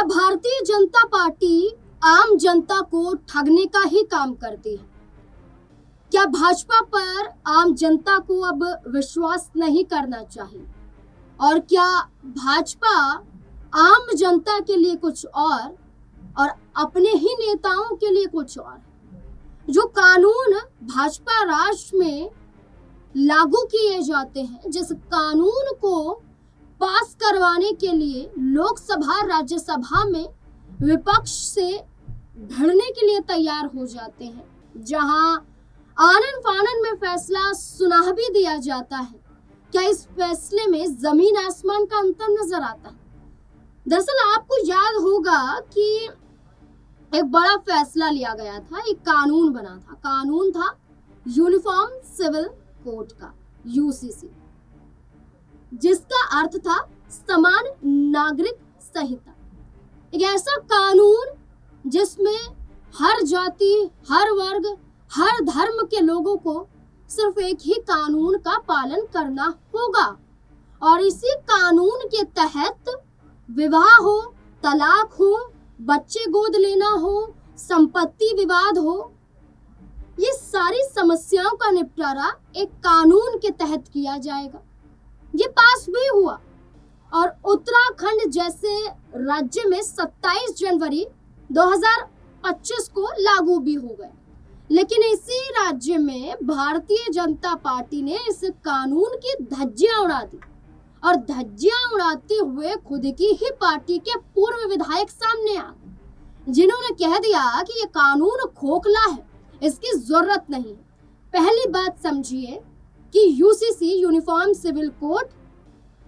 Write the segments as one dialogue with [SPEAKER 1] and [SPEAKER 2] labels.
[SPEAKER 1] क्या भारतीय जनता पार्टी आम जनता को ठगने का ही काम करती है? क्या भाजपा पर आम जनता को अब विश्वास नहीं करना चाहिए? और क्या भाजपा आम जनता के लिए कुछ और अपने ही नेताओं के लिए कुछ और? जो कानून भाजपा राज में लागू किए जाते हैं, जिस कानून को पास करवाने के लिए लोकसभा राज्यसभा में विपक्ष से भिड़ने के लिए तैयार हो जाते हैं, जहां आनन फानन में फैसला सुना भी दिया जाता है, क्या इस फैसले में जमीन आसमान का अंतर नजर आता है? दरअसल आपको याद होगा कि एक बड़ा फैसला लिया गया था, एक कानून बना था। कानून था यूनिफॉर्म सिविल कोड का, यूसीसी, जिसका अर्थ था समान नागरिक संहिता। एक ऐसा कानून जिसमें हर जाति, हर वर्ग, हर धर्म के लोगों को सिर्फ एक ही कानून का पालन करना होगा। और इसी कानून के तहत विवाह हो, तलाक हो, बच्चे गोद लेना हो, संपत्ति विवाद हो, ये सारी समस्याओं का निपटारा एक कानून के तहत किया जाएगा। ये पास भी हुआ और उत्तराखंड जैसे राज्य में 27 जनवरी 2025 को लागू भी हो गए। लेकिन इसी राज्य में भारतीय जनता पार्टी ने इस कानून की धज्जियां उड़ा दी और धज्जियां उड़ाते हुए खुद की ही पार्टी के पूर्व विधायक सामने आ गए, जिन्होंने कह दिया कि ये कानून खोखला है, इसकी जरूरत नहीं। पहली बात समझिए कि यूसीसी, यूनिफॉर्म सिविल कोड,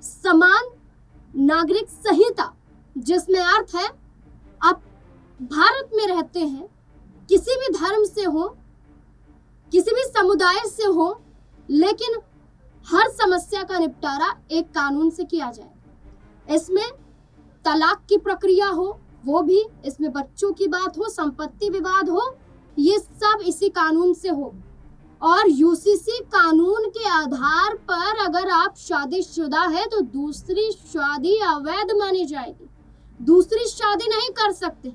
[SPEAKER 1] समान नागरिक संहिता, जिसमें अर्थ है आप भारत में रहते हैं, किसी भी धर्म से हो, किसी भी समुदाय से हो, लेकिन हर समस्या का निपटारा एक कानून से किया जाए। इसमें तलाक की प्रक्रिया हो, वो भी, इसमें बच्चों की बात हो, संपत्ति विवाद हो, ये सब इसी कानून से हो। और यूसीसी कानून के आधार पर अगर आप शादीशुदा है तो दूसरी शादी अवैध मानी जाएगी, दूसरी शादी नहीं कर सकते।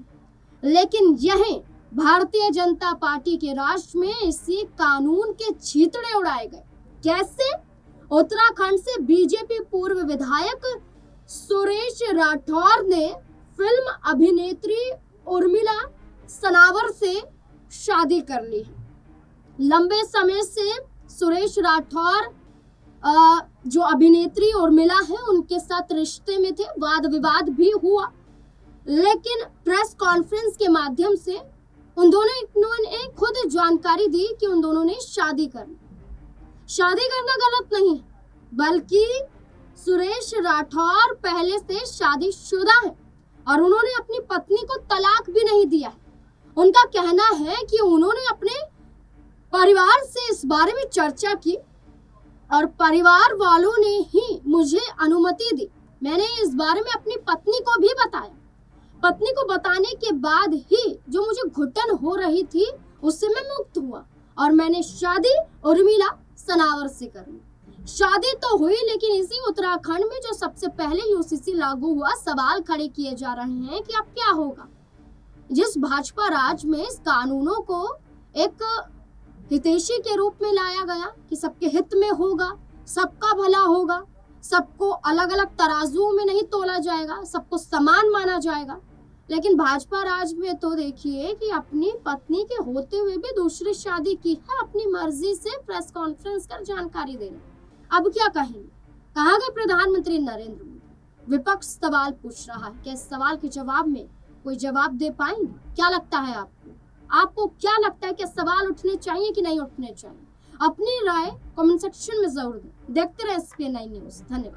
[SPEAKER 1] लेकिन यही भारतीय जनता पार्टी के राज में इसी कानून के छींतड़े उड़ाए गए। कैसे? उत्तराखंड से बीजेपी पूर्व विधायक सुरेश राठौर ने फिल्म अभिनेत्री उर्मिला सनावर से शादी कर ली है। लंबे समय से सुरेश राठौर जो अभिनेत्री उर्मिला है, उनके साथ रिश्ते में थे, वाद विवाद भी हुआ। लेकिन प्रेस कॉन्फ्रेंस के माध्यम से उन दोनों ने खुद जानकारी दी कि उन दोनों ने शादी करना गलत नहीं है, बल्कि सुरेश राठौर पहले से शादीशुदा है और उन्होंने अपनी पत्नी को तलाक भी नहीं दिया है। उनका कहना है कि उन्होंने अपने परिवार से इस बारे में चर्चा की और परिवार वालों ने ही मुझे अनुमति दी। मैंने इस बारे में अपनी पत्नी को भी बताया। पत्नी को बताने के बाद ही जो मुझे घुटन हो रही थी उससे मैं मुक्त हुआ और मैंने शादी उर्मिला सनावर से कर ली। शादी तो हुई, लेकिन इसी उत्तराखंड में जो सबसे पहले यूसीसी लागू हुआ, सवाल खड़े किए जा रहे हैं कि अब क्या होगा। जिस भाजपा राज में इस कानूनों को एक हितैषी के रूप में लाया गया कि सबके हित में होगा, सबका भला होगा, सबको अलग अलग तराजुओं में नहीं तोला जाएगा, सबको समान माना जाएगा, लेकिन भाजपा राज में तो देखिए कि अपनी पत्नी के होते हुए भी दूसरी शादी की है, अपनी मर्जी से प्रेस कॉन्फ्रेंस कर जानकारी दे रहे। अब क्या कहेंगे? कहाँ गए प्रधानमंत्री नरेंद्र मोदी? विपक्ष सवाल पूछ रहा है, क्या इस सवाल के जवाब में कोई जवाब दे पाएंगे? क्या लगता है आपको क्या लगता है कि सवाल उठने चाहिए कि नहीं उठने चाहिए? अपनी राय कमेंट सेक्शन में जरूर दें। देखते रहे SPN9 न्यूज़। धन्यवाद।